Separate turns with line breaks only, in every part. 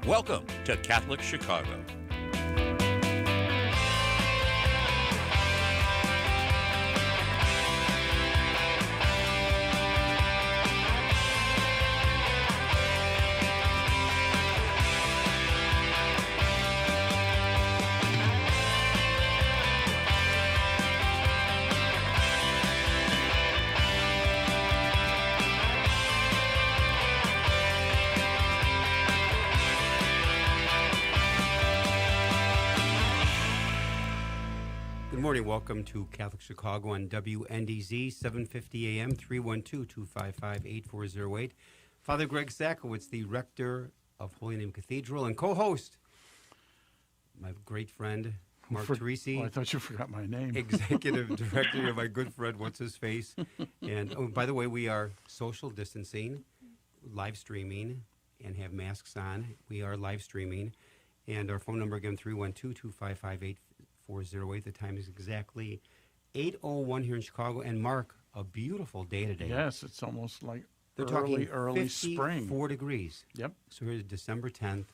Welcome to Catholic Chicago.
Good morning. Welcome to Catholic Chicago on WNDZ, 750 AM, 312-255-8408. Father Greg Sakowicz, the Rector of Holy Name Cathedral, and co-host, my great friend, Mark Teresi.
Oh, I thought you forgot my name.
Executive Director of my good friend, What's-His-Face. And, oh, by the way, we are social distancing, live streaming, and have masks on. We are live streaming. And our phone number, again, 312-255-8408. The time is exactly 8:01 here in Chicago. And Mark, a beautiful day today.
Yes, it's almost like
They're
early
talking
spring.
54 degrees.
Yep.
So here's December 10th,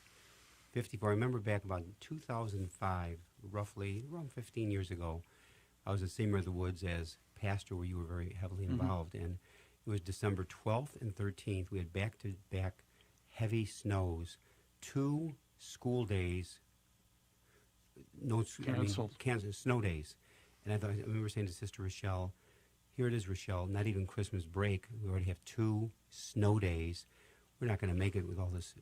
54. I remember back about 2005, roughly around 15 years ago, I was at St. Mary of the Woods as pastor where you were very heavily involved. And it was December 12th and 13th. We had back-to-back heavy snows, 2 school days, canceled snow days. And I remember saying to Sister Rochelle, here it is, Rochelle, not even Christmas break. We already have 2 snow days. We're not going to make it with all this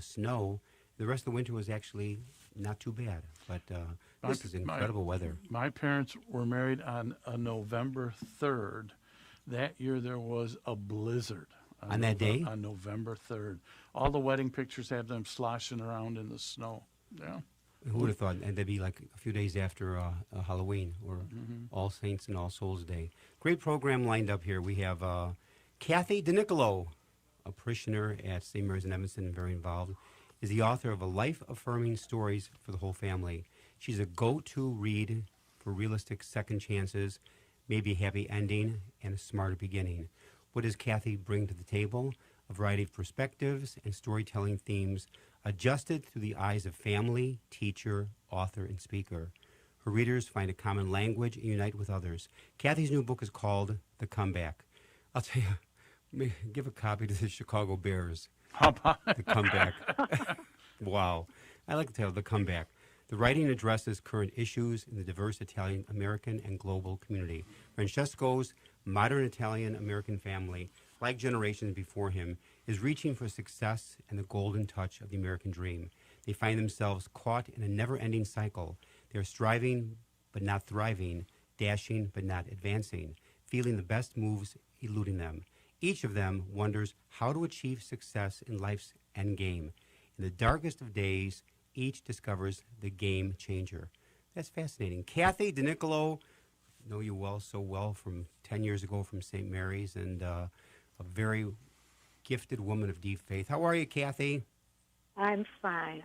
snow. The rest of the winter was actually not too bad. But this is incredible weather.
My parents were married on November 3rd. That year there was a blizzard.
On that day?
On November 3rd. All the wedding pictures have them sloshing around in the snow. Yeah.
Who would have thought? And that'd be like a few days after Halloween or All Saints and All Souls Day. Great program lined up here. We have Kathy DeNicolo, a parishioner at St. Mary's in Evanston, very involved, is the author of a life-affirming stories for the whole family. She's a go-to read for realistic second chances, maybe a happy ending, and a smarter beginning. What does Kathy bring to the table? A variety of perspectives and storytelling themes adjusted through the eyes of family, teacher, author, and speaker. Her readers find a common language and unite with others. Kathy's new book is called The Comeback. I'll tell you, give a copy to the Chicago Bears.
How about
The Comeback. Wow. I like the title, The Comeback. The writing addresses current issues in the diverse Italian-American and global community. Francesco's modern Italian-American family, like generations before him, is reaching for success and the golden touch of the American dream. They find themselves caught in a never-ending cycle. They are striving but not thriving, dashing but not advancing, feeling the best moves eluding them. Each of them wonders how to achieve success in life's end game. In the darkest of days, each discovers the game changer. That's fascinating. Kathy DeNicolo, know you so well from 10 years ago from St. Mary's, and a very gifted woman of deep faith. How are you, Kathy?
I'm fine,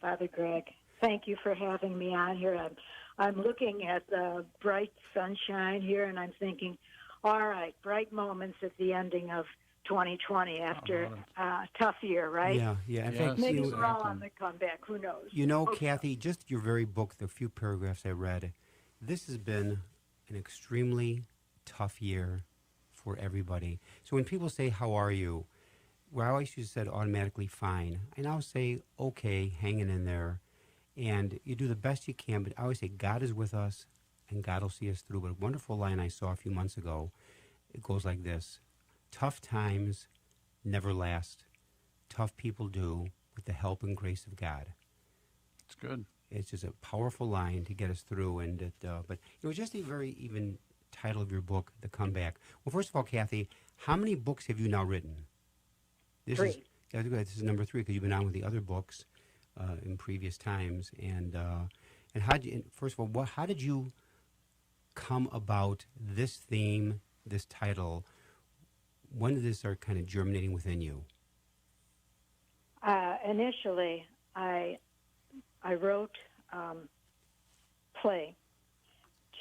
Father Greg. Thank you for having me on here. I'm looking at the bright sunshine here, and I'm thinking, all right, bright moments at the ending of 2020 after a tough year, right?
Yeah. In
Yes,
fact,
Maybe we're all on the comeback. Who knows?
You know, Kathy, just your very book, the few paragraphs I read, this has been an extremely tough year for everybody. So when people say, how are you? Where I always used to say automatically fine. I now say, okay, hanging in there. And you do the best you can, but I always say God is with us and God will see us through. But a wonderful line I saw a few months ago, it goes like this: tough times never last. Tough people do, with the help and grace of God.
It's good.
It's just a powerful line to get us through. And but it was just a very even title of your book, The Comeback. Well, first of all, Kathy, how many books have you now written? This
3.
This is number 3 because you've been on with the other books in previous times. And first of all, how did you come about this theme, this title? When did this start kind of germinating within you?
Initially, I wrote play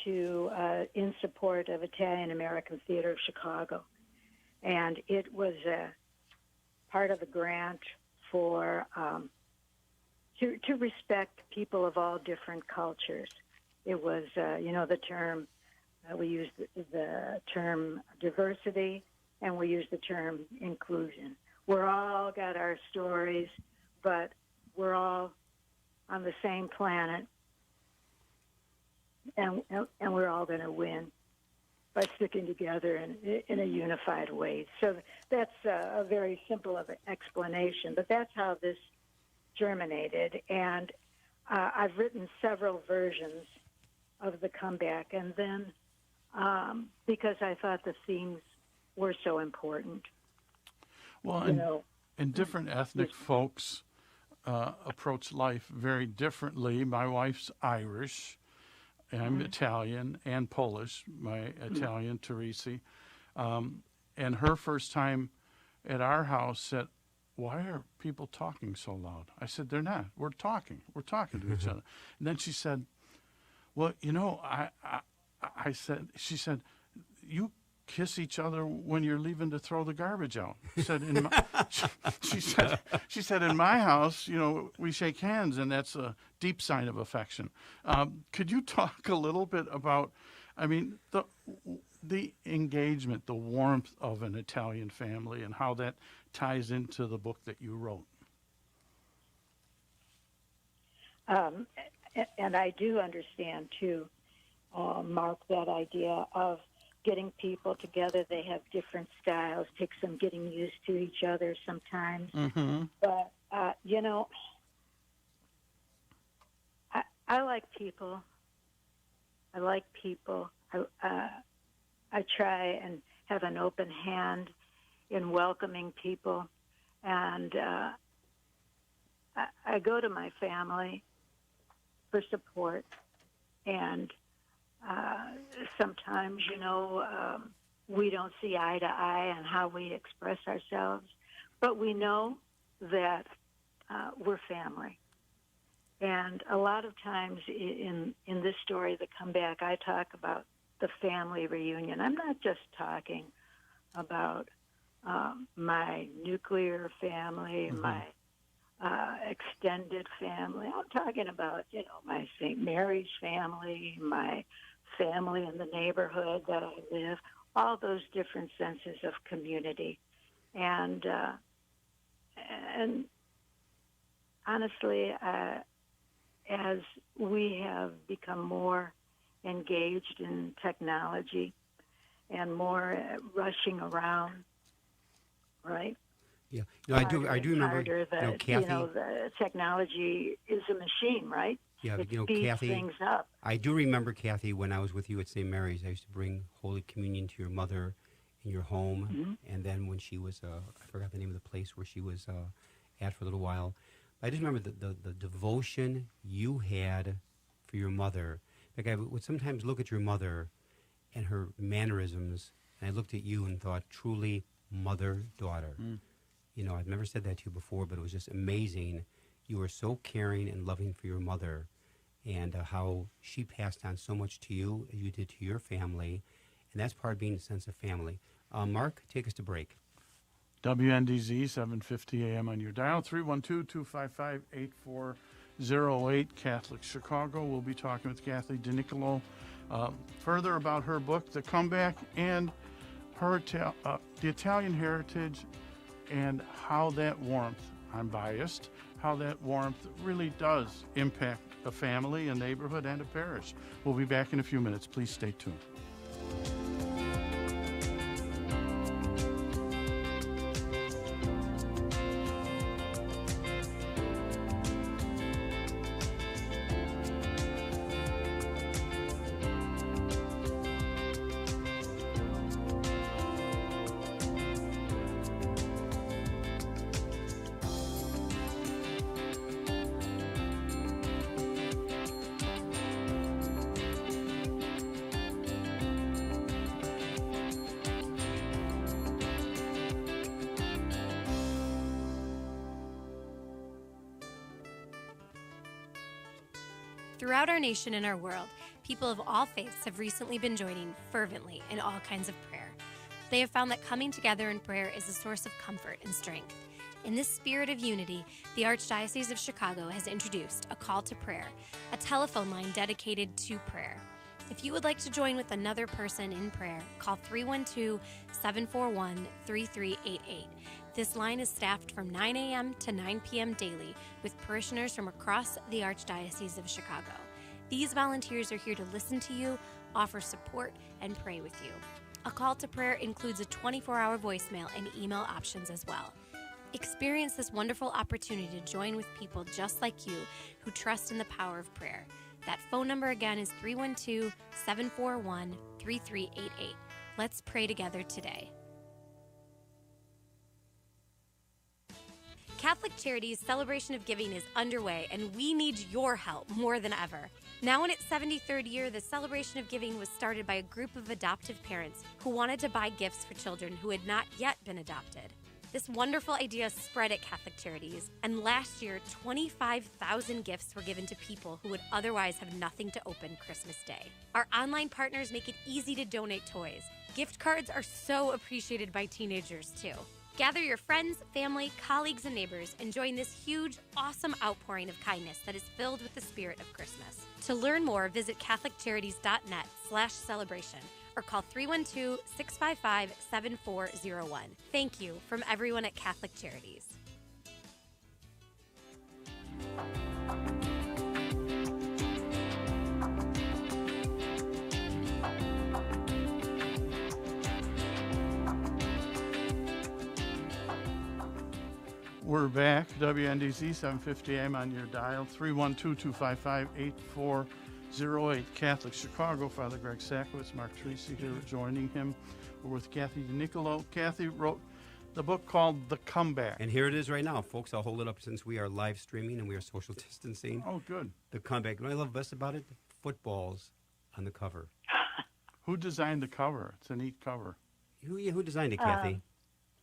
in support of Italian American Theater of Chicago, and it was part of a grant for to respect people of all different cultures. It was, the term, we used the term diversity, and we used the term inclusion. We're all got our stories, but we're all on the same planet, and we're all going to win by sticking together in a unified way. So that's a very simple of an explanation, but that's how this germinated. And I've written several versions of the comeback, and then because I thought the themes were so important.
Well, and different ethnic folks approach life very differently. My wife's Irish. I'm Italian and Polish, my Italian, Teresi. And her first time at our house said, "Why are people talking so loud?" I said, "They're not. We're talking to each other." And then she said, "Well, she said, you kiss each other when you're leaving to throw the garbage out." Said, she said, "In my house, we shake hands, and that's a deep sign of affection." Could you talk a little bit about, the engagement, the warmth of an Italian family, and how that ties into the book that you wrote?
And I do understand too, Mark, that idea of getting people together. They have different styles, takes some getting used to each other sometimes.
Mm-hmm.
But, I like people. I like people. I try and have an open hand in welcoming people. And I go to my family for support. And sometimes, we don't see eye to eye on how we express ourselves, but we know that we're family. And a lot of times in this story, The Comeback, I talk about the family reunion. I'm not just talking about my nuclear family, my extended family. I'm talking about, my St. Mary's family, my family in the neighborhood that I live, all those different senses of community. And honestly, as we have become more engaged in technology and more rushing around, right?
Yeah, I do remember.
That,
Kathy,
the technology is a machine, right?
Yeah,
it speeds
Kathy,
things up.
I do remember, Kathy, when I was with you at St. Mary's, I used to bring Holy Communion to your mother in your home, and then when she was, I forgot the name of the place where she was at for a little while. I just remember the devotion you had for your mother. Like, I would sometimes look at your mother and her mannerisms, and I looked at you and thought, truly mother-daughter. I've never said that to you before, but it was just amazing. You were so caring and loving for your mother, and how she passed on so much to you as you did to your family, and that's part of being a sense of family. Mark, take us to break.
WNDZ, 750 AM on your dial, 312-255-8408, Catholic Chicago. We'll be talking with Kathy DeNicolo further about her book, The Comeback, and her the Italian heritage, and how that warmth, I'm biased, how that warmth really does impact a family, a neighborhood, and a parish. We'll be back in a few minutes. Please stay tuned.
Throughout our nation and our world, people of all faiths have recently been joining fervently in all kinds of prayer. They have found that coming together in prayer is a source of comfort and strength. In this spirit of unity, the Archdiocese of Chicago has introduced a call to prayer, a telephone line dedicated to prayer. If you would like to join with another person in prayer, call 312-741-3388. This line is staffed from 9 a.m. to 9 p.m. daily with parishioners from across the Archdiocese of Chicago. These volunteers are here to listen to you, offer support, and pray with you. A call to prayer includes a 24-hour voicemail and email options as well. Experience this wonderful opportunity to join with people just like you who trust in the power of prayer. That phone number again is 312-741-3388. Let's pray together today. Catholic Charities' Celebration of Giving is underway, and we need your help more than ever. Now in its 73rd year, the Celebration of Giving was started by a group of adoptive parents who wanted to buy gifts for children who had not yet been adopted. This wonderful idea spread at Catholic Charities, and last year, 25,000 gifts were given to people who would otherwise have nothing to open Christmas Day. Our online partners make it easy to donate toys. Gift cards are so appreciated by teenagers, too. Gather your friends, family, colleagues, and neighbors and join this huge, awesome outpouring of kindness that is filled with the spirit of Christmas. To learn more, visit CatholicCharities.net/celebration or call 312-655-7401. Thank you from everyone at Catholic Charities.
We're back, WNDZ 750 AM on your dial, 312-255-8408, Catholic Chicago. Father Greg Sakowicz, Mark Teresi here joining him. We're with Kathy DeNicolo. Kathy wrote the book called The Comeback.
And here it is right now, folks. I'll hold it up since we are live streaming and we are social distancing.
Oh, good.
The Comeback. What I love best about it, footballs on the cover.
Who designed the cover? It's a neat cover.
Who designed it, Kathy?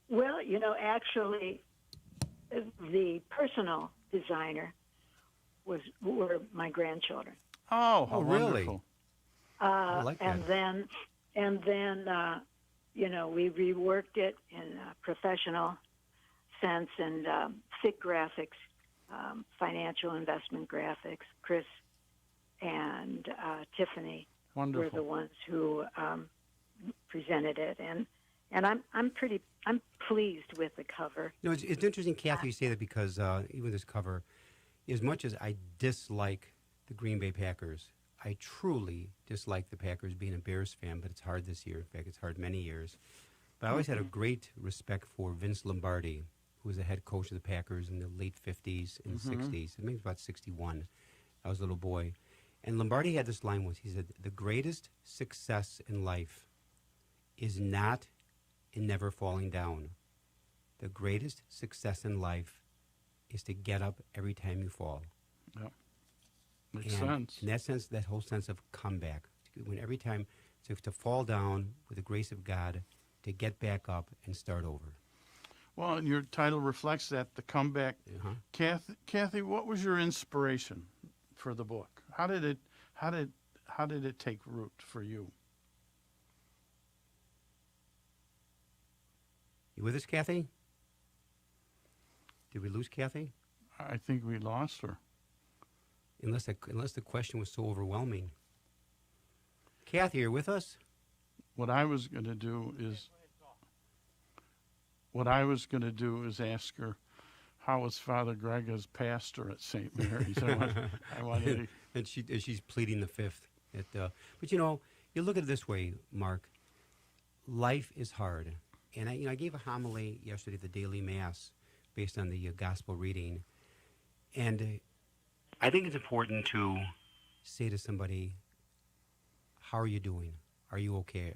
Well, actually, the personal designer were my grandchildren.
Oh, how
really?
wonderful.
I like that.
And then we reworked it in a professional sense and thick graphics, financial investment graphics. Chris and Tiffany
Wonderful.
were the ones who presented it, and I'm pleased with the cover.
It's interesting, Kathy, you say that because even this cover, as much as I dislike the Green Bay Packers, I truly dislike the Packers being a Bears fan, but it's hard this year. In fact, it's hard many years. But I always had a great respect for Vince Lombardi, who was the head coach of the Packers in the late 50s and 60s. Maybe about 61. I was a little boy. And Lombardi had this line once. He said, the greatest success in life is not in never falling down. The greatest success in life is to get up every time you fall.
Yeah. Makes sense.
In that sense, that whole sense of comeback. When every time to fall down with the grace of God, to get back up and start over.
Well, and your title reflects that, The Comeback. Kathy, what was your inspiration for the book? How did it take root for you?
You with us, Kathy? Did we lose Kathy?
I think we lost her.
Unless the question was so overwhelming. Kathy, you're with us?
What I was going to do is ask her, how was Father Greg as pastor at St. Mary's? I wanted to...
And she's pleading the fifth. But you look at it this way, Mark. Life is hard. And I gave a homily yesterday at the daily mass based on the gospel reading. And I think it's important to say to somebody, how are you doing? Are you okay?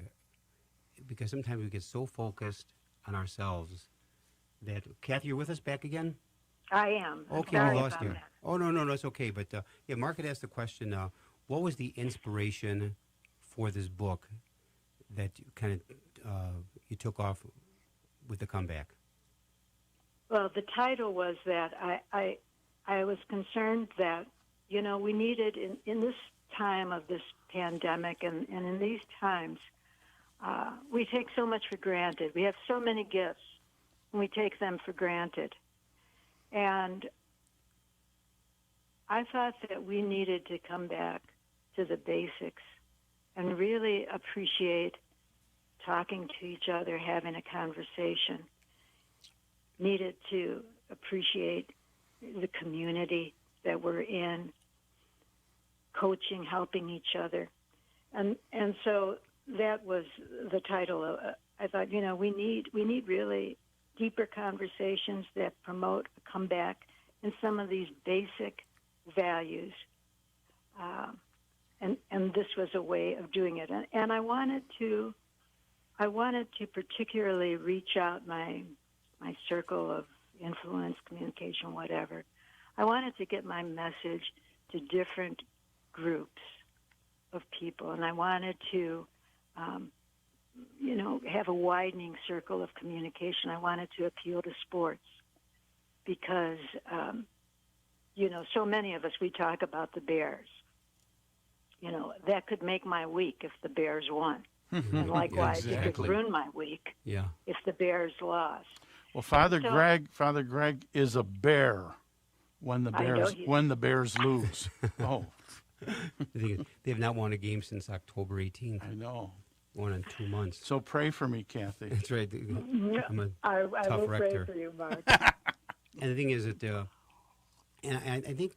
Because sometimes we get so focused on ourselves that... Kathy, you're with us back again?
I am.
Okay, we lost you. Oh, no, it's okay. But, Mark had asked the question, what was the inspiration for this book that you took off with The Comeback?
Well, the title was that I was concerned that, we needed in this time of this pandemic and in these times, we take so much for granted. We have so many gifts, and we take them for granted. And I thought that we needed to come back to the basics and really appreciate talking to each other, having a conversation. Needed to appreciate the community that we're in, coaching, helping each other. And so that was the title. I thought, we need really deeper conversations that promote a comeback in some of these basic values. And this was a way of doing it. And I wanted to particularly reach out my circle of influence, communication, whatever. I wanted to get my message to different groups of people, and I wanted to, have a widening circle of communication. I wanted to appeal to sports because, so many of us, we talk about the Bears. That could make my week if the Bears won. And likewise,
Yeah,
it
exactly.
could ruin my week
Yeah.
if the Bears lost.
Well, Father Greg is a bear when the Bears lose. Oh,
They have not won a game since October 18th.
I know.
1 in 2 months.
So pray for me, Kathy.
That's right. I'm a
I
tough
will
rector.
pray for you, Mark.
And the thing is that, and I think,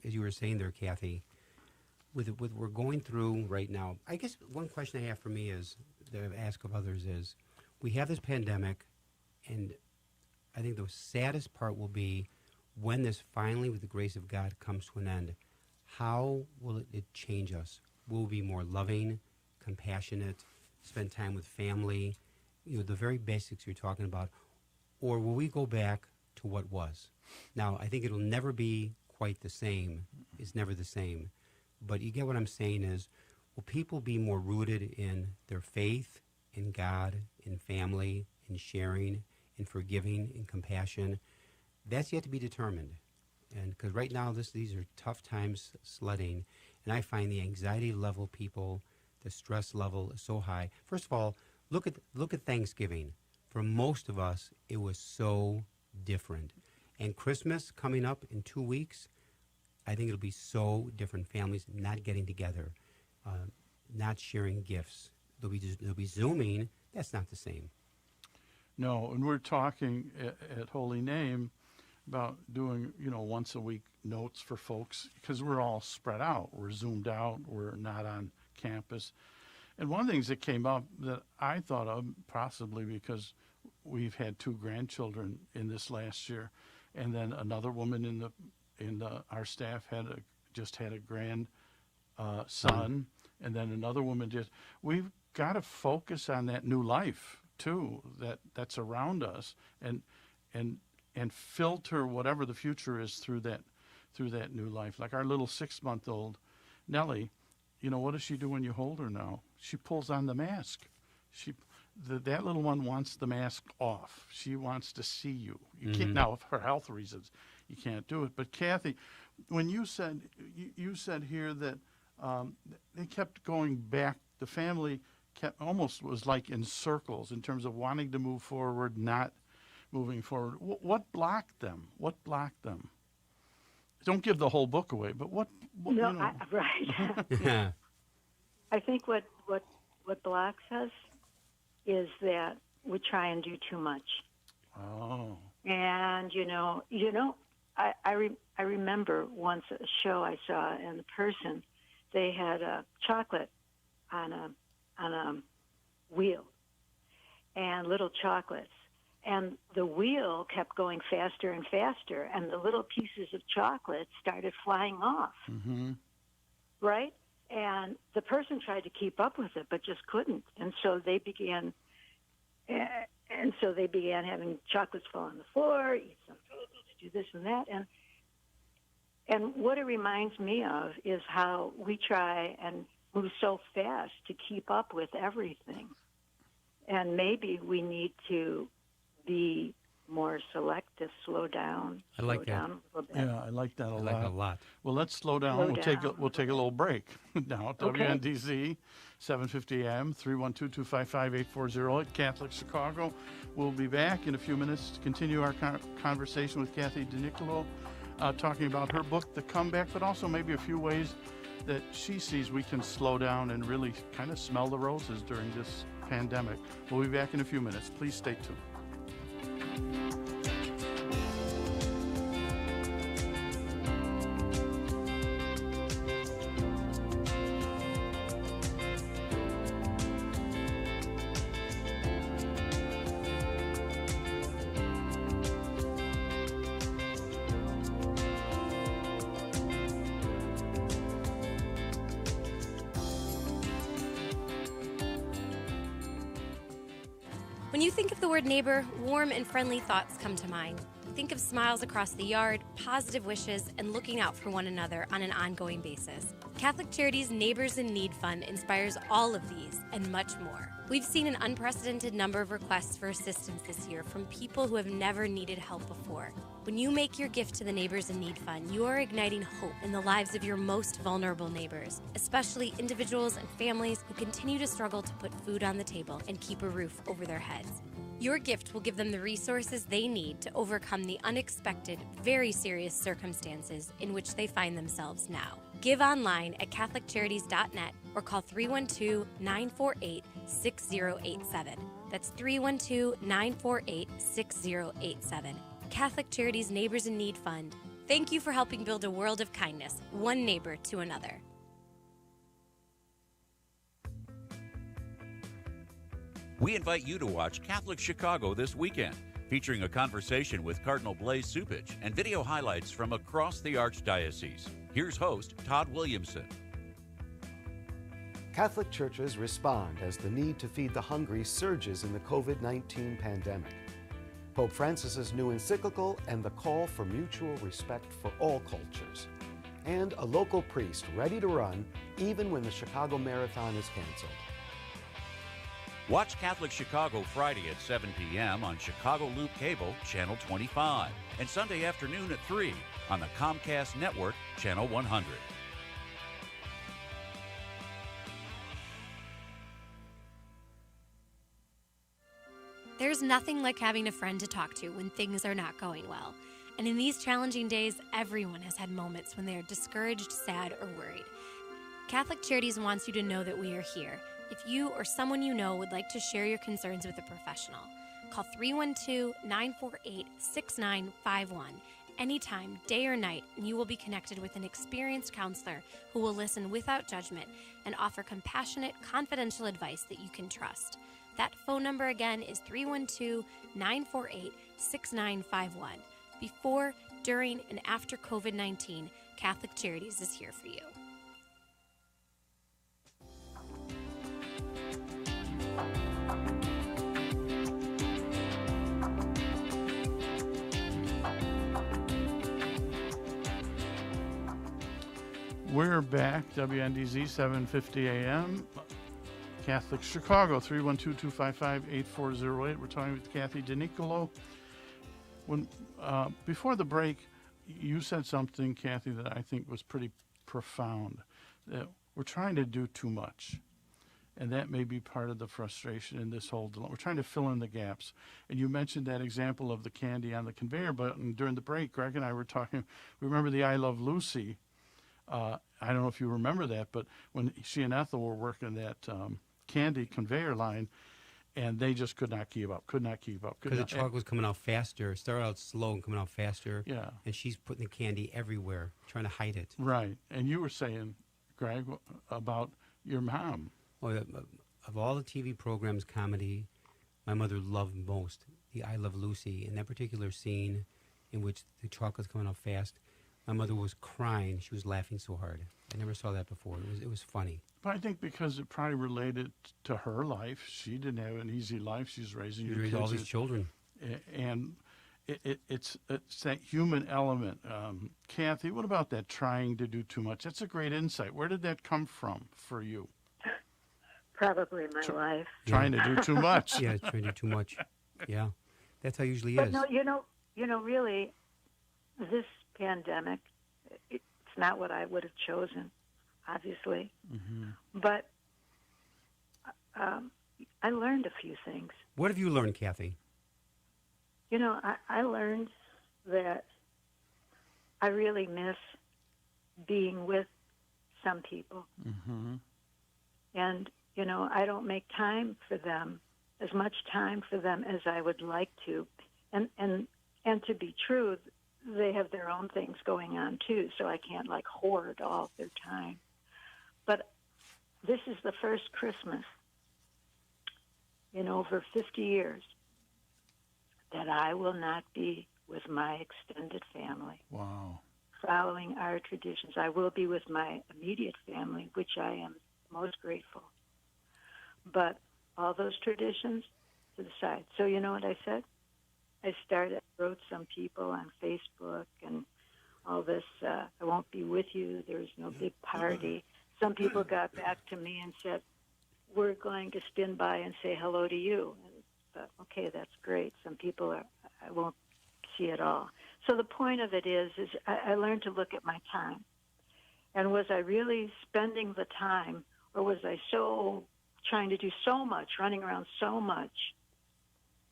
as you were saying there, Kathy, with what we're going through right now, I guess one question I have for me is, that I've asked of others is, we have this pandemic, and I think the saddest part will be when this finally, with the grace of God, comes to an end, how will it change us? Will we be more loving, compassionate, spend time with family, the very basics you're talking about, or will we go back to what was? Now, I think it'll never be quite the same. It's never the same. But you get what I'm saying is, will people be more rooted in their faith, in God, in family, in sharing, in forgiving, in compassion? That's yet to be determined. And because right now these are tough times sledding, and I find the anxiety level people, the stress level is so high. First of all, look at Thanksgiving. For most of us, it was so different. And Christmas coming up in 2 weeks, I think it'll be so different. Families not getting together, not sharing gifts. They'll be Zooming. That's not the same.
No, and we're talking at Holy Name about doing, once a week notes for folks because we're all spread out. We're Zoomed out. We're not on campus. And one of the things that came up that I thought of, possibly because we've had 2 grandchildren in this last year, and then another woman in our staff just had a grand son, and then another woman we've got to focus on that new life too that's around us, and filter whatever the future is through that new life. Like our little 6-month-old Nellie, what does she do when you hold her now? She pulls on the mask. That little one wants the mask off. She wants to see you. You can't now, for health reasons, you can't do it. But Kathy, when you said here that they kept going back, the family was like in circles in terms of wanting to move forward, not moving forward. What blocked them? Don't give the whole book away, but what
right. I think what blocks us is that we try and do too much.
Oh.
And I remember once a show I saw, and the person, they had a chocolate on a wheel, and little chocolates, and the wheel kept going faster and faster, and the little pieces of chocolate started flying off.
Mm-hmm.
Right? And the person tried to keep up with it, but just couldn't. And so they began having chocolates fall on the floor, eat some chocolates, do this and that. And what it reminds me of is how we try and move so fast to keep up with everything. And maybe we need to be more selective, slow down.
I like
slow
that.
down a little bit.
Yeah, I like that a
I
lot.
like it a lot.
Well, let's slow down.
Slow
We'll
down.
take a little break now.
Okay.
WNDZ, 750 AM, 312-255-8408, Catholic Chicago. We'll be back in a few minutes to continue our conversation with Kathy DeNicolo, talking about her book, The Comeback, but also maybe a few ways that she sees we can slow down and really kind of smell the roses during this pandemic. We'll be back in a few minutes. Please stay tuned.
When you think of the word neighbor, warm and friendly thoughts come to mind. Think of smiles across the yard, positive wishes, and looking out for one another on an ongoing basis. Catholic Charities' Neighbors in Need Fund inspires all of these and much more. We've seen an unprecedented number of requests for assistance this year from people who have never needed help before. When you make your gift to the Neighbors in Need Fund, you are igniting hope in the lives of your most vulnerable neighbors, especially individuals and families who continue to struggle to put food on the table and keep a roof over their heads. Your gift will give them the resources they need to overcome the unexpected, very serious circumstances in which they find themselves now. Give online at CatholicCharities.net or call 312-948-6087. That's 312-948-6087. Catholic Charities Neighbors in Need Fund. Thank you for helping build a world of kindness, one neighbor to another.
We invite you to watch Catholic Chicago this weekend, featuring a conversation with Cardinal Blaise Cupich and video highlights from across the Archdiocese. Here's host Todd Williamson.
Catholic churches respond as the need to feed the hungry surges in the COVID-19 pandemic. Pope Francis's new encyclical and the call for mutual respect for all cultures. And a local priest ready to run even when the Chicago Marathon is canceled.
Watch Catholic Chicago Friday at 7 p.m. on Chicago Loop Cable, Channel 25, and Sunday afternoon at 3 on the Comcast Network, Channel 100.
There's nothing like having a friend to talk to when things are not going well. And in these challenging days, everyone has had moments when they are discouraged, sad, or worried. Catholic Charities wants you to know that we are here. If you or someone you know would like to share your concerns with a professional, call 312-948-6951 anytime, day or night, and you will be connected with an experienced counselor who will listen without judgment and offer compassionate, confidential advice that you can trust. That phone number again is 312-948-6951. Before, during, and after COVID-19, Catholic Charities is here for you.
We're back, WNDZ, 750 AM, Catholic Chicago, 312-255-8408. We're talking with Kathy DeNicolo. Before the break, you said something, Kathy, that I think was pretty profound, that we're trying to do too much. And that may be part of the frustration in this whole dilemma. We're trying to fill in the gaps. And you mentioned that example of the candy on the conveyor belt. And during the break, Greg and I were talking, remember the I Love Lucy. I don't know if you remember that, but when she and Ethel were working that candy conveyor line, and they just could not keep up.
Because the chocolate was coming out faster. It started out slow and coming out faster.
Yeah.
And she's putting the candy everywhere, trying to hide it.
Right. And you were saying, Greg, about your mom.
Well, of all the TV programs, comedy, my mother loved most the I Love Lucy. In that particular scene in which the chocolate's coming out fast, my mother was crying. She was laughing so hard. I never saw that before. It was funny.
But I think because it probably related to her life. She didn't have an easy life. She's raising your kids.
All these children.
And it's that human element. Kathy, what about that trying to do too much? That's a great insight. Where did that come from for you?
Probably my life.
Trying to do too much.
Yeah, trying to do too much. Yeah. That's how it usually
But
is.
no, really, this pandemic, it's not what I would have chosen, obviously.
Mm-hmm.
But I learned a few things.
What have you learned, Kathy?
I learned that I really miss being with some people.
Mm-hmm.
And, I don't make time for them, as much time for them as I would like to. And to be true, they have their own things going on too, so I can't hoard all their time. But this is the first Christmas in over 50 years that I will not be with my extended family.
Wow.
Following our traditions. I will be with my immediate family, which I am most grateful. But all those traditions to the side. So you know what I said? I wrote some people on Facebook and all this, I won't be with you, there's no big party. Some people got back to me and said, we're going to spin by and say hello to you. And I thought, okay, that's great. Some people I won't see at all. So the point of it is I learned to look at my time. And was I really spending the time, or was I so trying to do so much, running around so much,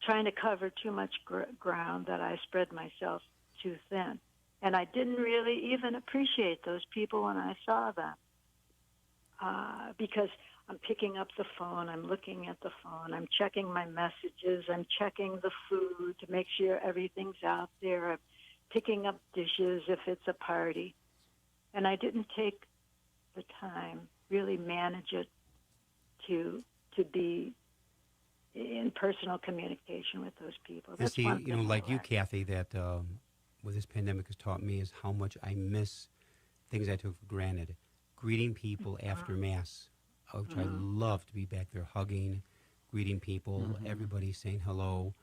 trying to cover too much ground that I spread myself too thin? And I didn't really even appreciate those people when I saw them because I'm picking up the phone, I'm looking at the phone, I'm checking my messages, I'm checking the food to make sure everything's out there, I'm picking up dishes if it's a party. And I didn't take the time, really manage it to be in personal communication with those people.
And see, like you, Kathy, that what this pandemic has taught me is how much I miss things I took for granted. Greeting people after Mass, which I love to be back there hugging, greeting people, everybody saying hello.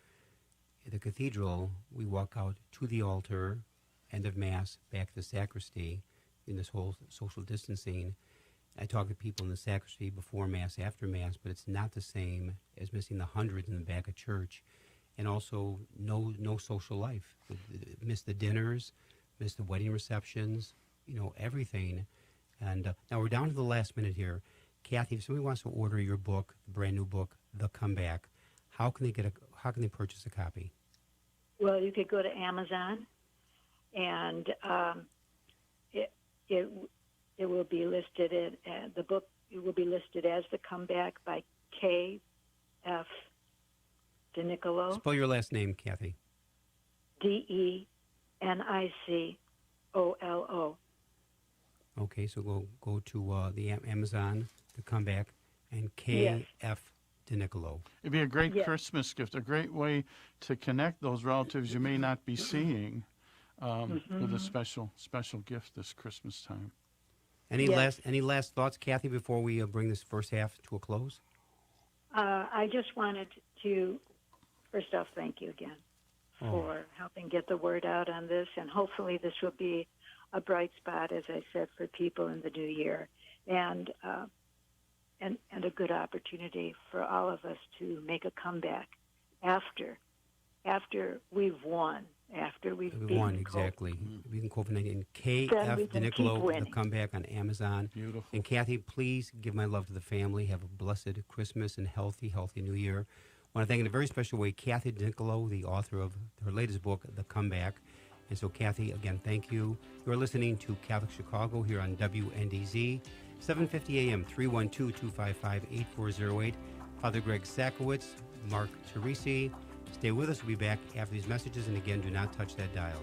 At the Cathedral, we walk out to the altar, end of Mass, back to the sacristy in this whole social distancing. I talk to people in the sacristy before Mass, after Mass, but it's not the same as missing the hundreds in the back of church. And also no social life. Miss the dinners, miss the wedding receptions, everything. And now we're down to the last minute here. Kathy, if somebody wants to order your book, the brand new book, The Comeback, how can they purchase a copy?
Well, you could go to Amazon, and it will be listed the book. It will be listed as The Comeback by K.F. DeNicolo.
Spell your last name, Kathy.
DeNicolo.
Okay, so go to the Amazon, The Comeback, and K.F. DeNicolo.
It'd be a great Christmas gift, a great way to connect those relatives you may not be seeing with a special gift this Christmas time.
Any last thoughts, Kathy, before we bring this first half to a close?
I just wanted to, first off, thank you again for helping get the word out on this, and hopefully this will be a bright spot, as I said, for people in the new year, and a good opportunity for all of us to make a comeback after we've won. After we've
won, exactly. Beaten COVID-19. K.F. DeNicolo, The Comeback on Amazon.
Beautiful.
And Kathy, please give my love to the family. Have a blessed Christmas and healthy New Year. I want to thank in a very special way Kathy DeNicolo, the author of her latest book, The Comeback. And so, Kathy, again, thank you. You're listening to Catholic Chicago here on WNDZ, 750 AM, 312-255-8408. Father Greg Sakowicz, Mark Teresi. Stay with us. We'll be back after these messages. And again, do not touch that dial.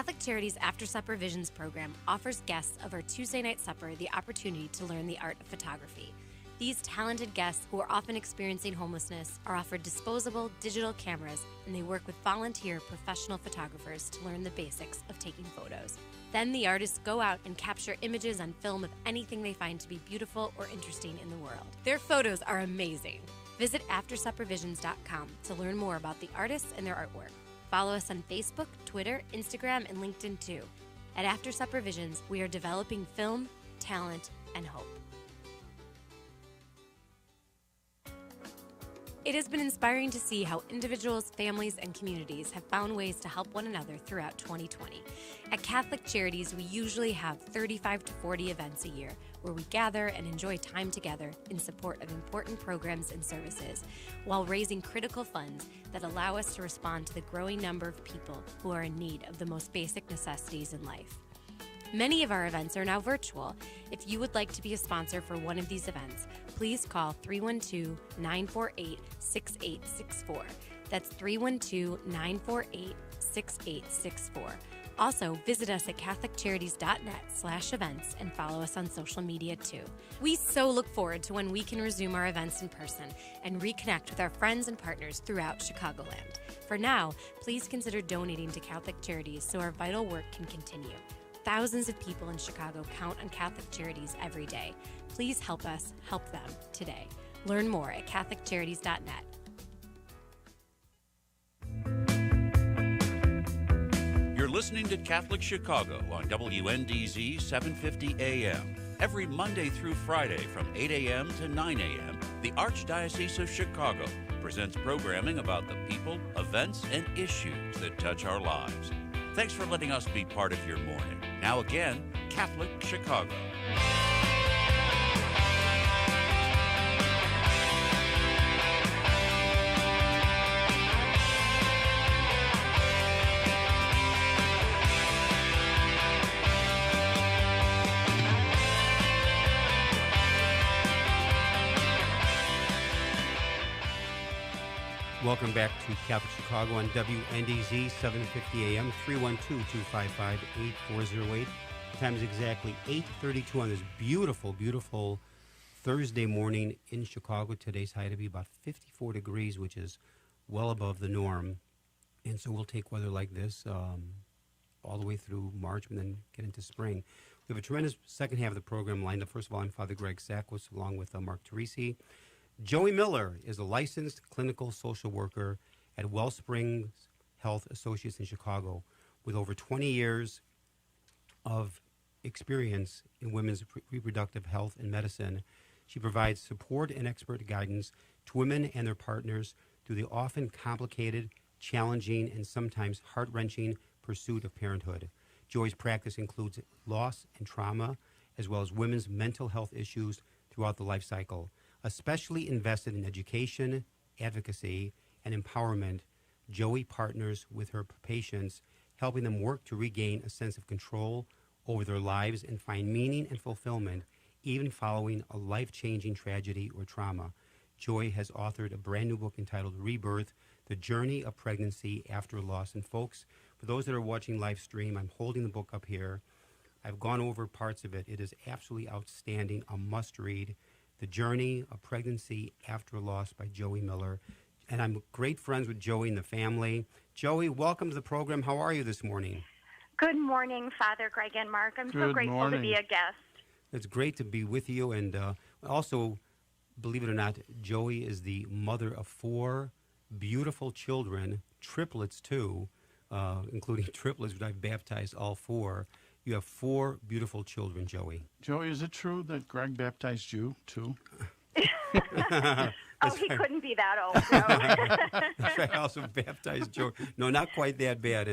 Catholic Charities After Supper Visions program offers guests of our Tuesday night supper the opportunity to learn the art of photography. These talented guests, who are often experiencing homelessness, are offered disposable digital cameras, and they work with volunteer professional photographers to learn the basics of taking photos. Then the artists go out and capture images on film of anything they find to be beautiful or interesting in the world. Their photos are amazing. Visit AfterSupperVisions.com to learn more about the artists and their artwork. Follow us on Facebook, Twitter, Instagram, and LinkedIn too. At After Supper Visions, we are developing film, talent, and hope. It has been inspiring to see how individuals, families, and communities have found ways to help one another throughout 2020. At Catholic Charities, we usually have 35 to 40 events a year where we gather and enjoy time together in support of important programs and services, while raising critical funds that allow us to respond to the growing number of people who are in need of the most basic necessities in life. Many of our events are now virtual. If you would like to be a sponsor for one of these events, please call 312-948-6864. That's 312-948-6864. Also, visit us at CatholicCharities.net/events and follow us on social media too. We so look forward to when we can resume our events in person and reconnect with our friends and partners throughout Chicagoland. For now, please consider donating to Catholic Charities so our vital work can continue. Thousands of people in Chicago count on Catholic Charities every day. Please help us help them today. Learn more at CatholicCharities.net.
You're listening to Catholic Chicago on WNDZ 750 AM. Every Monday through Friday from 8 a.m. to 9 a.m., the Archdiocese of Chicago presents programming about the people, events, and issues that touch our lives. Thanks for letting us be part of your morning. Now again, Catholic Chicago.
Welcome back to Catholic Chicago on WNDZ 750 AM, 312-255-8408. The time is exactly 8:32 on this beautiful, beautiful Thursday morning in Chicago. Today's high to be about 54 degrees, which is well above the norm. And so we'll take weather like this all the way through March and then get into spring. We have a tremendous second half of the program lined up. First of all, I'm Father Greg Sakowicz along with Mark Teresi. Joey Miller is a licensed clinical social worker at Wellspring Health Associates in Chicago with over 20 years of experience in women's reproductive health and medicine. She provides support and expert guidance to women and their partners through the often complicated, challenging, and sometimes heart-wrenching pursuit of parenthood. Joy's practice includes loss and trauma, as well as women's mental health issues throughout the life cycle. Especially invested in education, advocacy, and empowerment, Joey partners with her patients, helping them work to regain a sense of control over their lives and find meaning and fulfillment, even following a life-changing tragedy or trauma. Joy has authored a brand new book entitled Rebirth, The Journey of Pregnancy After Loss. And folks, for those that are watching live stream, I'm holding the book up here. I've gone over parts of it. It is absolutely outstanding, a must-read. The Journey of Pregnancy After Loss by Joey Miller. And I'm great friends with Joey and the family. Joey, welcome to the program. How are you this morning?
Good morning, Father Greg and Mark. I'm so grateful to be a guest.
It's great to be with you. And also, believe it or not, Joey is the mother of 4 beautiful children, triplets too, including triplets, which I've baptized all 4. You have 4 beautiful children, Joey.
Joey, is it true that Greg baptized you, too?
He couldn't be that old, no.
That's right, I also baptized Joey. No, not quite that bad.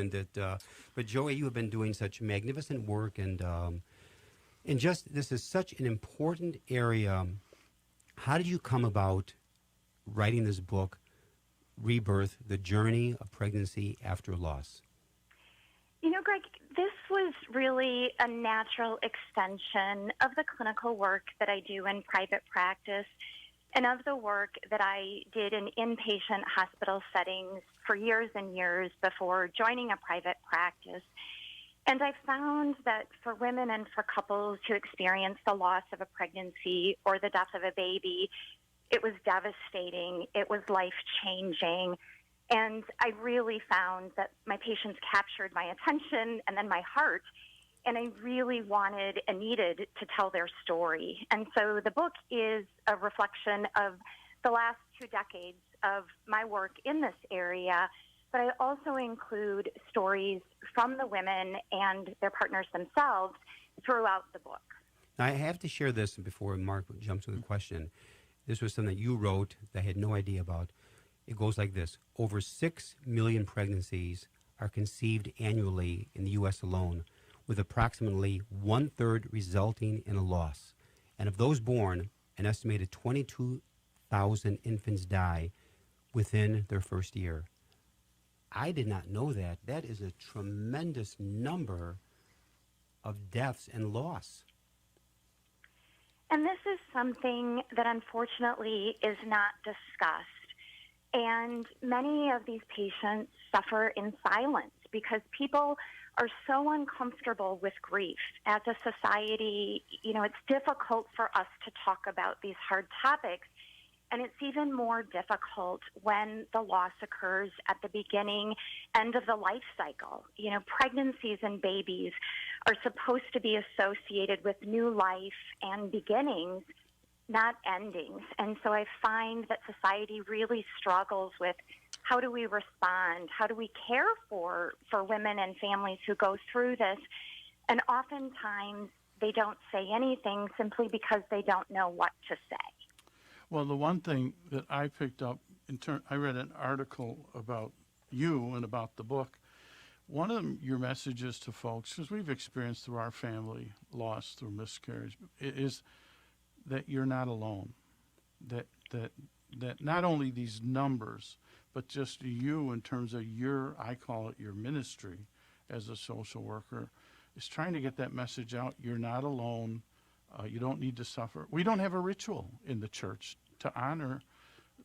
But Joey, you have been doing such magnificent work, and just this is such an important area. How did you come about writing this book, Rebirth, The Journey of Pregnancy After Loss?
You know, Greg, this was really a natural extension of the clinical work that I do in private practice and of the work that I did in inpatient hospital settings for years and years before joining a private practice. And I found that for women and for couples who experience the loss of a pregnancy or the death of a baby, it was devastating. It was life-changing. And I really found that my patients captured my attention and then my heart. And I really wanted and needed to tell their story. And so the book is a reflection of the last 2 decades of my work in this area, but I also include stories from the women and their partners themselves throughout the book.
Now, I have to share this before Mark jumps to the question. This was something that you wrote that I had no idea about. It goes like this. Over 6 million pregnancies are conceived annually in the U.S. alone, with approximately 1/3 resulting in a loss. And of those born, an estimated 22,000 infants die within their first year. I did not know that. That is a tremendous number of deaths and loss.
And this is something that unfortunately is not discussed. And many of these patients suffer in silence because people are so uncomfortable with grief. As a society, it's difficult for us to talk about these hard topics. And it's even more difficult when the loss occurs at the beginning, end of the life cycle. Pregnancies and babies are supposed to be associated with new life and beginnings, not endings. And so I find that society really struggles with how do we respond? How do we care for women and families who go through this? And oftentimes they don't say anything simply because they don't know what to say.
Well, the one thing that I picked up, I read an article about you and about the book. One of your messages to folks, because we've experienced through our family loss through miscarriage, is that you're not alone. That not only these numbers, but just you in terms of I call it your ministry as a social worker, is trying to get that message out. You're not alone. You don't need to suffer. We don't have a ritual in the church to honor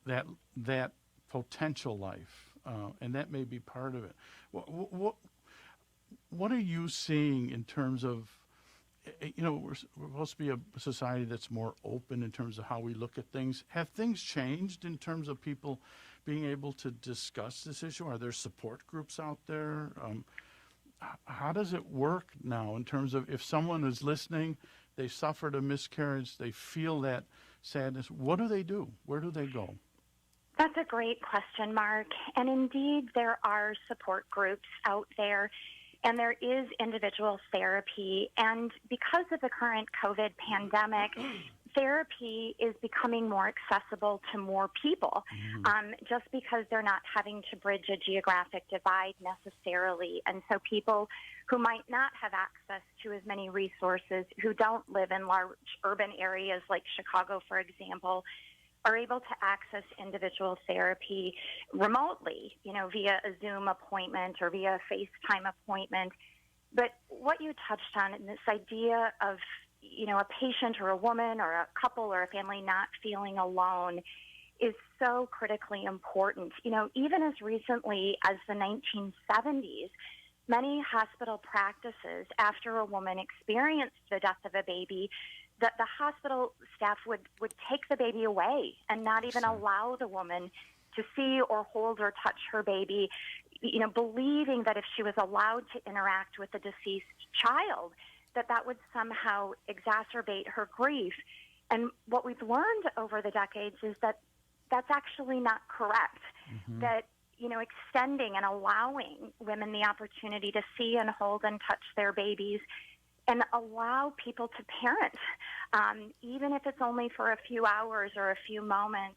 that potential life, and that may be part of it. What are you seeing in terms of, we're supposed to be a society that's more open in terms of how we look at things. Have things changed in terms of people being able to discuss this issue? Are there support groups out there? How does it work now in terms of if someone is listening, they suffered a miscarriage, they feel that sadness, what do they do? Where do they go?
That's a great question, Mark. And indeed, there are support groups out there, and there is individual therapy. And because of the current COVID pandemic, therapy is becoming more accessible to more people, just because they're not having to bridge a geographic divide necessarily. And so people who might not have access to as many resources, who don't live in large urban areas like Chicago, for example, are able to access individual therapy remotely, via a Zoom appointment or via a FaceTime appointment. But what you touched on in this idea of a patient or a woman or a couple or a family not feeling alone is so critically important. Even as recently as the 1970s, many hospital practices, after a woman experienced the death of a baby, that the hospital staff would take the baby away and not even allow the woman to see or hold or touch her baby, believing that if she was allowed to interact with the deceased child, that would somehow exacerbate her grief. And what we've learned over the decades is that that's actually not correct. That, extending and allowing women the opportunity to see and hold and touch their babies and allow people to parent, even if it's only for a few hours or a few moments,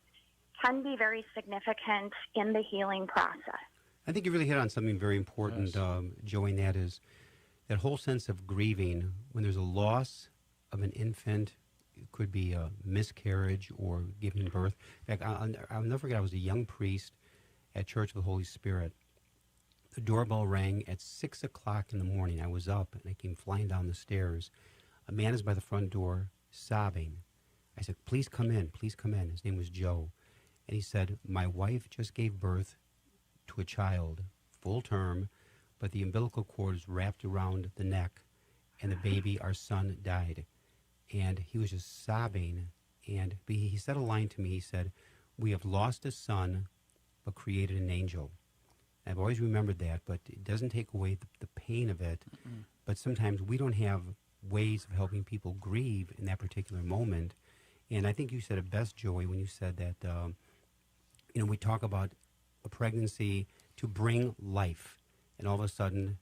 can be very significant in the healing process.
I think you really hit on something very important, Joey, and that is that whole sense of grieving when there's a loss of an infant. It could be a miscarriage or giving birth. In fact, I'll never forget, I was a young priest at Church of the Holy Spirit. The doorbell rang at 6 o'clock in the morning. I was up, and I came flying down the stairs. A man is by the front door, sobbing. I said, please come in, please come in. His name was Joe. And he said, my wife just gave birth to a child, full term, but the umbilical cord was wrapped around the neck, and the baby, our son, died. And he was just sobbing, and he said a line to me. He said, "We have lost a son, but created an angel." I've always remembered that, but it doesn't take away the pain of it. Mm-hmm. But sometimes we don't have ways of helping people grieve in that particular moment. And I think you said it best, Joey, when you said that, we talk about a pregnancy to bring life, and all of a sudden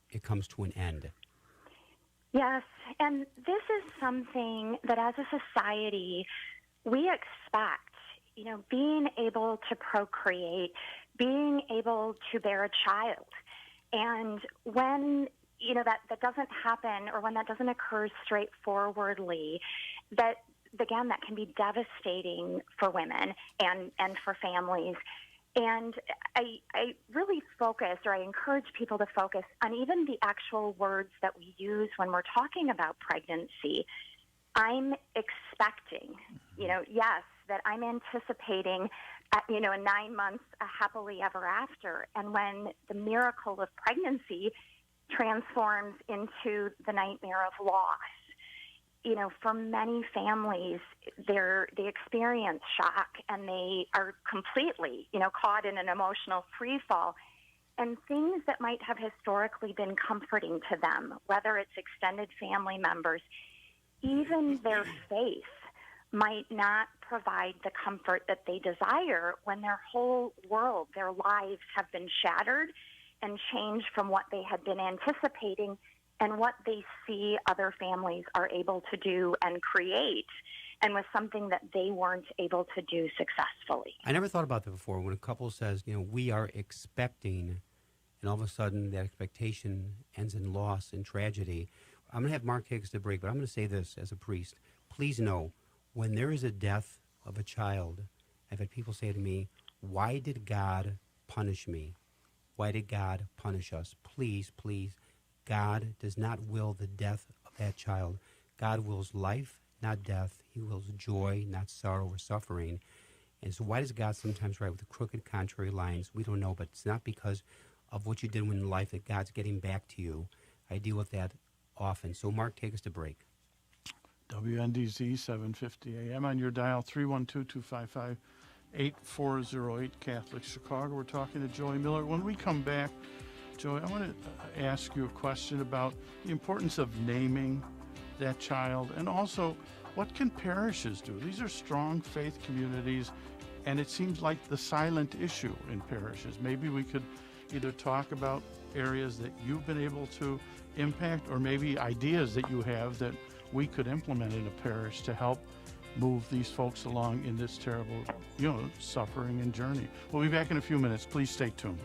it comes to an end.
Yes, and this is something that as a society we expect, being able to procreate, being able to bear a child. And when, that doesn't happen, or when that doesn't occur straightforwardly, that can be devastating for women and for families. And I really focus, or I encourage people to focus on even the actual words that we use when we're talking about pregnancy. I'm expecting, yes, that I'm anticipating, 9 months happily ever after. And when the miracle of pregnancy transforms into the nightmare of loss, for many families, they experience shock, and they are completely, caught in an emotional free fall. And things that might have historically been comforting to them, whether it's extended family members, even their faith might not provide the comfort that they desire when their whole world, their lives have been shattered and changed from what they had been anticipating and what they see other families are able to do and create, and was something that they weren't able to do successfully.
I never thought about that before. When a couple says, we are expecting, and all of a sudden that expectation ends in loss and tragedy. I'm going to have Mark take us to break, but I'm going to say this as a priest. Please know, when there is a death of a child, I've had people say to me, "Why did God punish me? Why did God punish us?" Please, please, God does not will the death of that child. God wills life, not death. He wills joy, not sorrow or suffering. And so why does God sometimes write with crooked, contrary lines? We don't know, but it's not because of what you did in life that God's getting back to you. I deal with that often. So, Mark, take us to break.
WNDZ 750 AM on your dial, 312-255-8408, Catholic Chicago. We're talking to Joey Miller. When we come back, Joey, I want to ask you a question about the importance of naming that child, and also what can parishes do? These are strong faith communities, and it seems like the silent issue in parishes. Maybe we could either talk about areas that you've been able to impact, or maybe ideas that you have that we could implement in a parish to help move these folks along in this terrible, suffering and journey. We'll be back in a few minutes. Please stay tuned.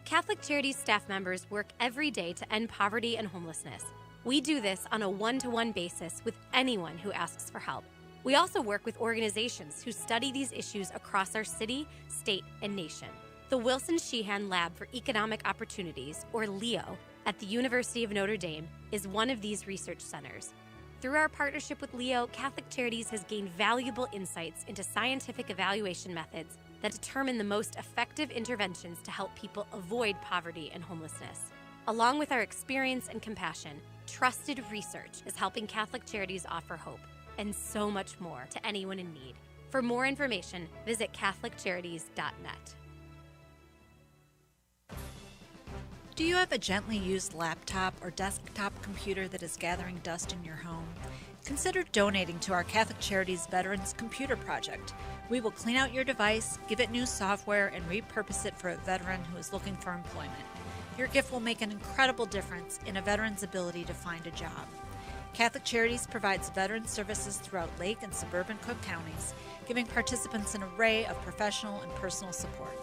Catholic Charities staff members work every day to end poverty and homelessness. We do this on a one-to-one basis with anyone who asks for help. We also work with organizations who study these issues across our city, state, and nation. The Wilson Sheehan Lab for Economic Opportunities, or LEO, at the University of Notre Dame is one of these research centers. Through our partnership with LEO, Catholic Charities has gained valuable insights into scientific evaluation methods that determine the most effective interventions to help people avoid poverty and homelessness. Along with our experience and compassion, trusted research is helping Catholic Charities offer hope and so much more to anyone in need. For more information, visit CatholicCharities.net.
Do you have a gently used laptop or desktop computer that is gathering dust in your home? Consider donating to our Catholic Charities Veterans Computer Project. We will clean out your device, give it new software, and repurpose it for a veteran who is looking for employment. Your gift will make an incredible difference in a veteran's ability to find a job. Catholic Charities provides veteran services throughout Lake and suburban Cook counties, giving participants an array of professional and personal support.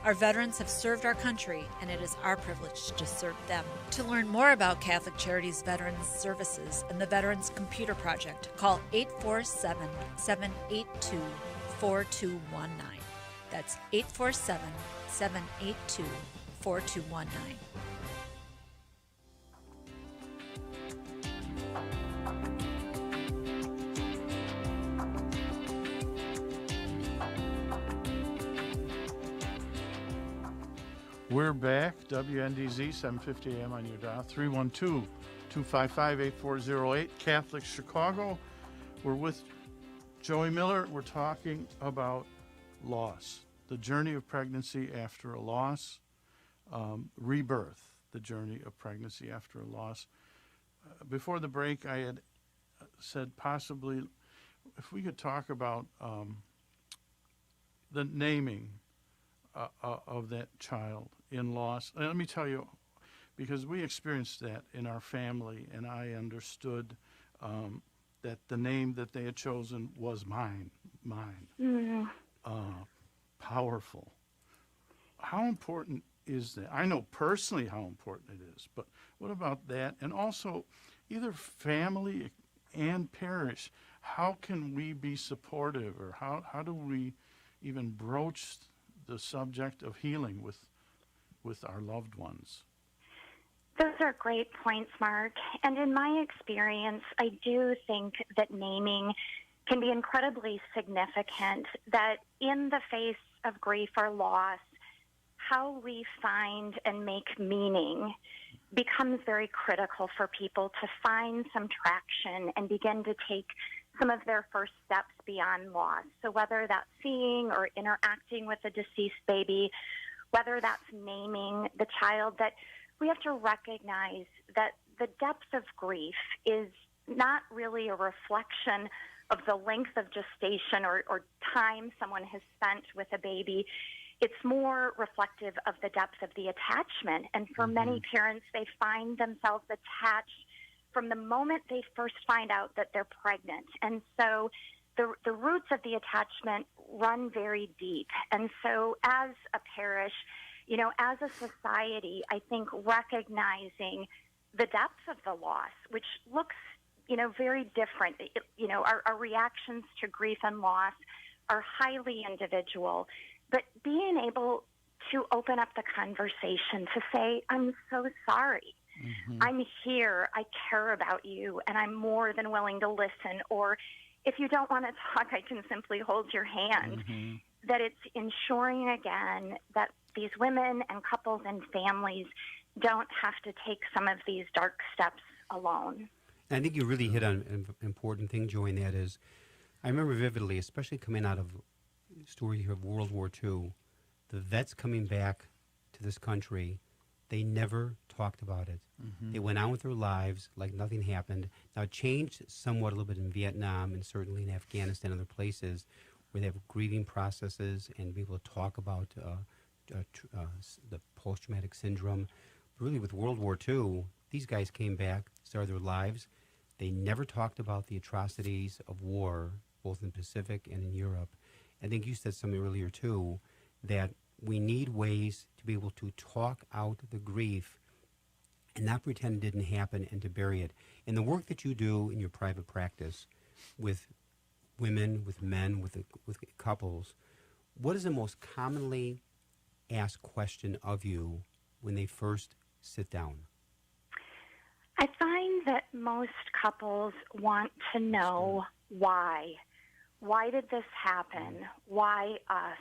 Our veterans have served our country, and it is our privilege to serve them. To learn more about Catholic Charities Veterans Services and the Veterans Computer Project, call 847-782-4219. That's 847-782-4219.
We're back, WNDZ, 750 AM on your dial, 312-255-8408, Catholic Chicago. We're with Joey Miller. We're talking about loss, the journey of pregnancy after a loss, rebirth, the journey of pregnancy after a loss. Before the break, I had said possibly if we could talk about the naming of that child in loss. And let me tell you, because we experienced that in our family, and I understood that the name that they had chosen was mine. Mm-hmm. Powerful. How important is that? I know personally how important it is, but what about that? And also, either family and parish, how can we be supportive, or how do we even broach the subject of healing with our loved ones?
Those are great points, Mark. And in my experience, I do think that naming can be incredibly significant, that in the face of grief or loss, how we find and make meaning becomes very critical for people to find some traction and begin to take some of their first steps beyond loss. So whether that's seeing or interacting with a deceased baby, whether that's naming the child, that we have to recognize that the depth of grief is not really a reflection of the length of gestation or time someone has spent with a baby. It's more reflective of the depth of the attachment. And for many parents, they find themselves attached from the moment they first find out that they're pregnant. And so the roots of the attachment run very deep. And so as a parish, as a society, I think recognizing the depth of the loss, which looks, very different. Our reactions to grief and loss are highly individual, but being able to open up the conversation to say, I'm so sorry. Mm-hmm. I'm here, I care about you, and I'm more than willing to listen. Or if you don't want to talk, I can simply hold your hand. Mm-hmm. That it's ensuring, again, that these women and couples and families don't have to take some of these dark steps alone.
I think you really hit on an important thing, Joy, and that is, I remember vividly, especially coming out of the story here of World War II, the vets coming back to this country, they never talked about it. Mm-hmm. They went on with their lives like nothing happened. Now, it changed somewhat a little bit in Vietnam and certainly in Afghanistan and other places where they have grieving processes and be able to talk about the post-traumatic syndrome. But really, with World War II, these guys came back, started their lives. They never talked about the atrocities of war, both in the Pacific and in Europe. I think you said something earlier, too, that we need ways to be able to talk out the grief and not pretend it didn't happen and to bury it. In the work that you do in your private practice with women, with men, with couples, what is the most commonly asked question of you when they first sit down?
I find that most couples want to know why. Why did this happen? Why us?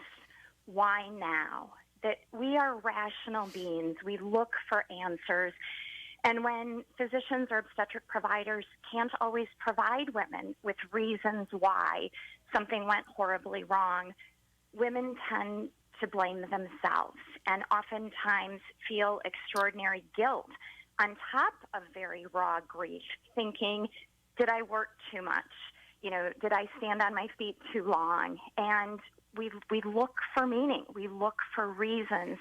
Why now? That we are rational beings. We look for answers. And when physicians or obstetric providers can't always provide women with reasons why something went horribly wrong, women tend to blame themselves and oftentimes feel extraordinary guilt on top of very raw grief, thinking, did I work too much? Did I stand on my feet too long? And we look for meaning. We look for reasons.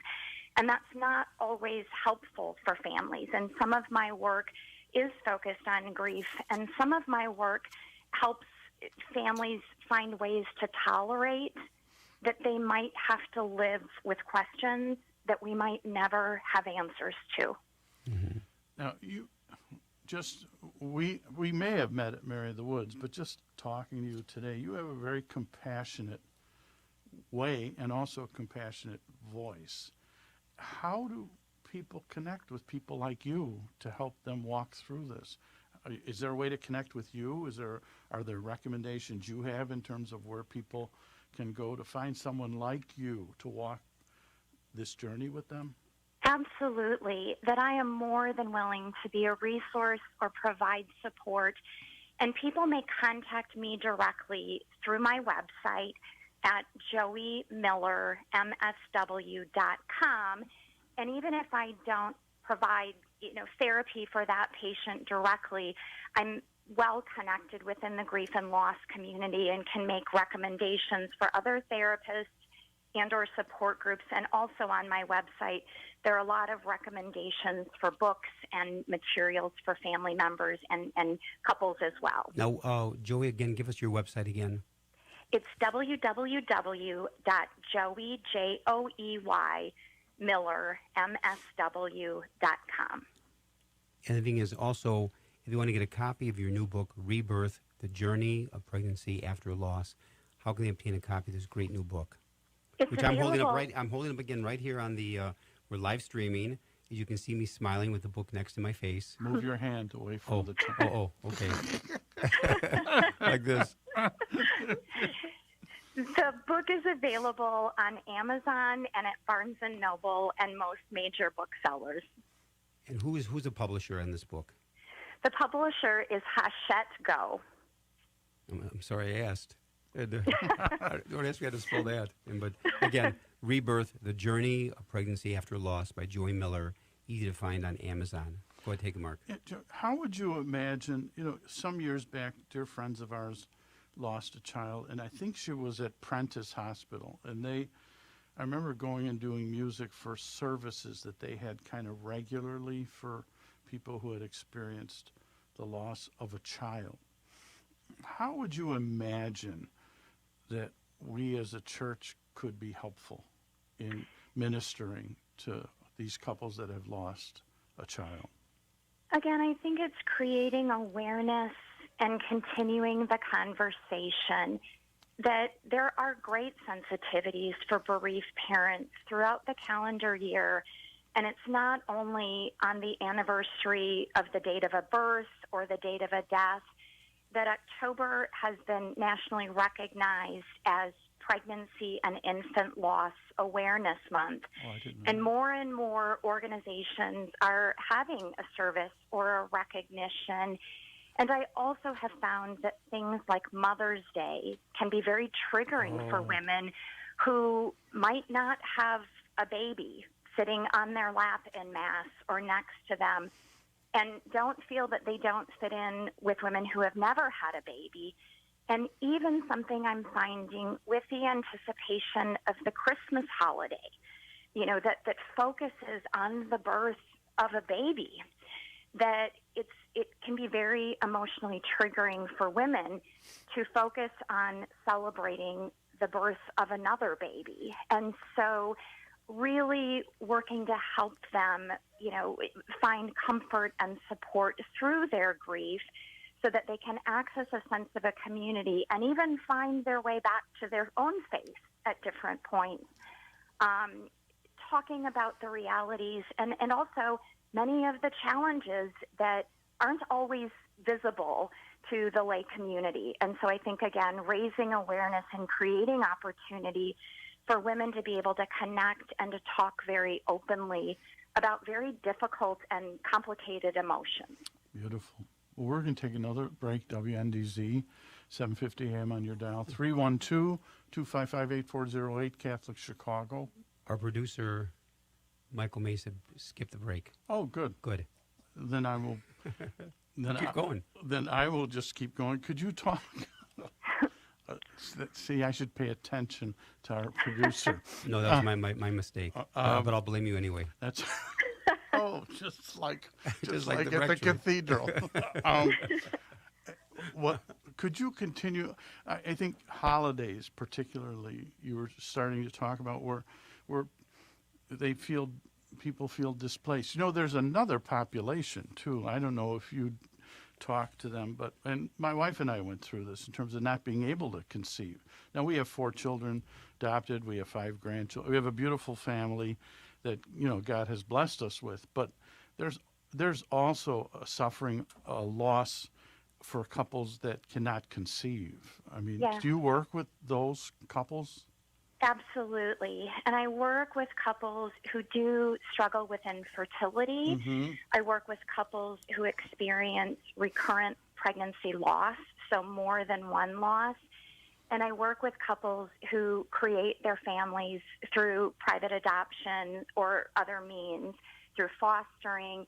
And that's not always helpful for families. And some of my work is focused on grief, and some of my work helps families find ways to tolerate that they might have to live with questions that we might never have answers to.
Mm-hmm. Now, we may have met at Mary of the Woods, but just talking to you today, you have a very compassionate way and also a compassionate voice. How do people connect with people like you to help them walk through this? Is there a way to connect with you? Are there recommendations you have in terms of where people can go to find someone like you to walk this journey with them?
Absolutely. That I am more than willing to be a resource or provide support. And people may contact me directly through my website at joeymillermsw.com. And even if I don't provide, therapy for that patient directly, I'm well connected within the grief and loss community and can make recommendations for other therapists and or support groups. And also on my website, there are a lot of recommendations for books and materials for family members and couples as well.
Now, Joey, again, give us your website again.
It's www.joeymillermsw.com.
And the thing is also, if you want to get a copy of your new book, Rebirth, The Journey of Pregnancy After Loss, how can they obtain a copy of this great new book? Which I'm holding up I'm holding up again right here on the, we're live streaming. As you can see me smiling with the book next to my face.
Move your hand away from the camera.
Okay. Like this.
The book is available on Amazon and at Barnes & Noble and most major booksellers.
And who's the publisher in this book?
The publisher is Hachette Go.
I'm sorry I asked. Don't ask me how to spell that. But again, Rebirth, The Journey of Pregnancy After Loss by Joey Miller, easy to find on Amazon. Go ahead, take it, Mark.
How would you imagine, some years back, dear friends of ours lost a child, and I think she was at Prentice Hospital, and I remember going and doing music for services that they had kind of regularly for people who had experienced the loss of a child. How would you imagine that we as a church could be helpful in ministering to these couples that have lost a child?
Again, I think it's creating awareness and continuing the conversation that there are great sensitivities for bereaved parents throughout the calendar year. And it's not only on the anniversary of the date of a birth or the date of a death, that October has been nationally recognized as Pregnancy and Infant Loss Awareness Month. And more organizations are having a service or a recognition. And I also have found that things like Mother's Day can be very triggering for women who might not have a baby sitting on their lap en masse or next to them, and don't feel that they don't fit in with women who have never had a baby. And even something I'm finding with the anticipation of the Christmas holiday, that focuses on the birth of a baby, that it can be very emotionally triggering for women to focus on celebrating the birth of another baby. And so really working to help them, find comfort and support through their grief so that they can access a sense of a community and even find their way back to their own faith at different points. Talking about the realities and also many of the challenges that aren't always visible to the lay community. And so I think, again, raising awareness and creating opportunity for women to be able to connect and to talk very openly about very difficult and complicated emotions.
Beautiful. Well, we're going to take another break. WNDZ, 750 AM on your dial. 312-255-8408, Catholic Chicago.
Our producer, Michael May, said skip the break.
Oh, good.
Good.
Then I will...
keep going.
Then I will just keep going. Could you talk... See, I should pay attention to our producer.
No, that was my mistake. But I'll blame you anyway.
That's just like
Just
like
the
at the
Rector.
Cathedral. What Could you continue? I think holidays, particularly, you were starting to talk about where people feel displaced. You know, there's another population too. I don't know if you talk to them, and my wife and I went through this in terms of not being able to conceive. Now we have 4 children adopted. We have 5 grandchildren. We have a beautiful family that, you know, God has blessed us with. But there's also a suffering, a loss for couples that cannot conceive. I mean,
Yeah.
Do you work with those couples?
Absolutely. And I work with couples who do struggle with infertility.
Mm-hmm.
I work with couples who experience recurrent pregnancy loss, so more than one loss. And I work with couples who create their families through private adoption or other means, through fostering.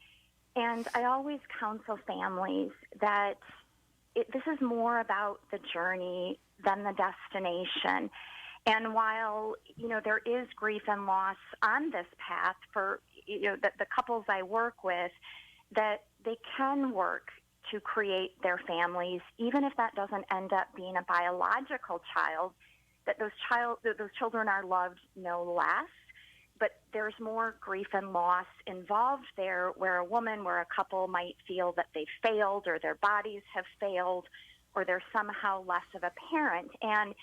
And I always counsel families that this is more about the journey than the destination. And while, you know, there is grief and loss on this path for, you know, the couples I work with, that they can work to create their families, even if that doesn't end up being a biological child, that those children are loved no less. But there's more grief and loss involved there, where a couple might feel that they've failed, or their bodies have failed, or they're somehow less of a parent. And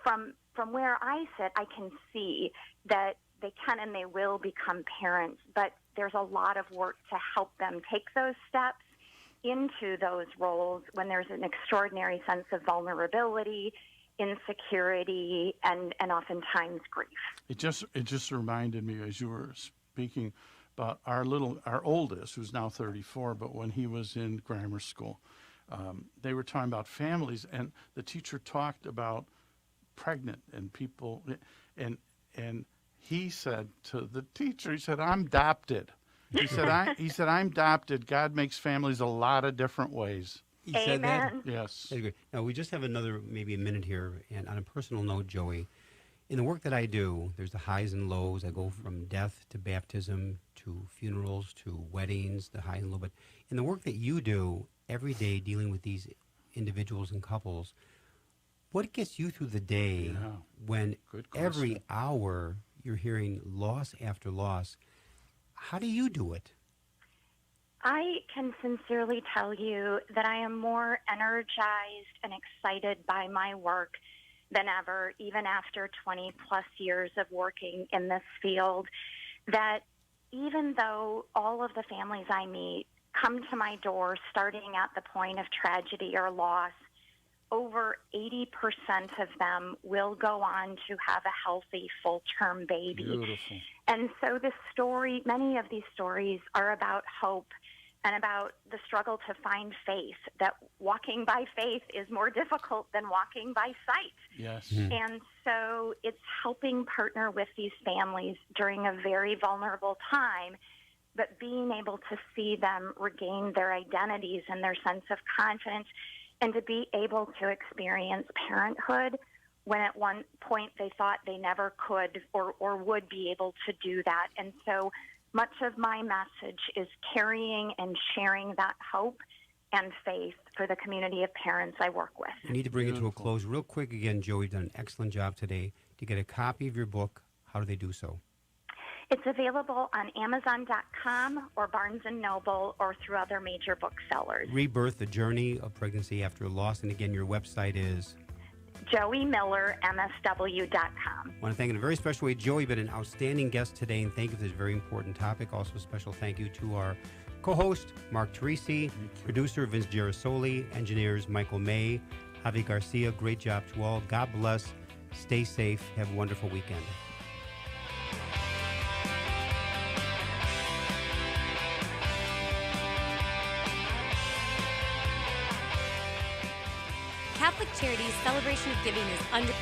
from where I sit, I can see that they can and they will become parents, but there's a lot of work to help them take those steps into those roles when there's an extraordinary sense of vulnerability, insecurity, and oftentimes grief. It
just reminded me, as you were speaking, about our oldest, who's now 34, but when he was in grammar school, they were talking about families, and the teacher talked about pregnant and people, and he said to the teacher, he said, "I'm adopted." He said, I'm adopted. God makes families a lot of different ways.
He said that?
Yes.
Now, we just have maybe a minute here. And on a personal note, Joey, in the work that I do, there's the highs and lows. I go from death to baptism to funerals to weddings, the high and low. But in the work that you do every day dealing with these individuals and couples, what gets you through the day when every hour you're hearing loss after loss? How do you do it?
I can sincerely tell you that I am more energized and excited by my work than ever, even after 20 plus years of working in this field, that even though all of the families I meet come to my door starting at the point of tragedy or loss, over 80% of them will go on to have a healthy, full-term baby.
Beautiful.
And so many of these stories are about hope and about the struggle to find faith, that walking by faith is more difficult than walking by sight.
Yes.
And so it's helping partner with these families during a very vulnerable time, but being able to see them regain their identities and their sense of confidence, and to be able to experience parenthood when at one point they thought they never could or would be able to do that. And so much of my message is carrying and sharing that hope and faith for the community of parents I work with.
We need to bring it to a close real quick again, Joey. You've done an excellent job today. To get a copy of your book, how do they do so?
It's available on Amazon.com or Barnes & Noble or through other major booksellers.
Rebirth, The Journey of Pregnancy After Loss. And again, your website is?
JoeyMillerMSW.com.
I want to thank in a very special way, Joey. You've been an outstanding guest today, and thank you for this very important topic. Also, a special thank you to our co-host, Mark Teresi, producer Vince Girasoli, engineers Michael May, Javi Garcia. Great job to all. God bless. Stay safe. Have a wonderful weekend.
Catholic Charities' celebration of giving is under...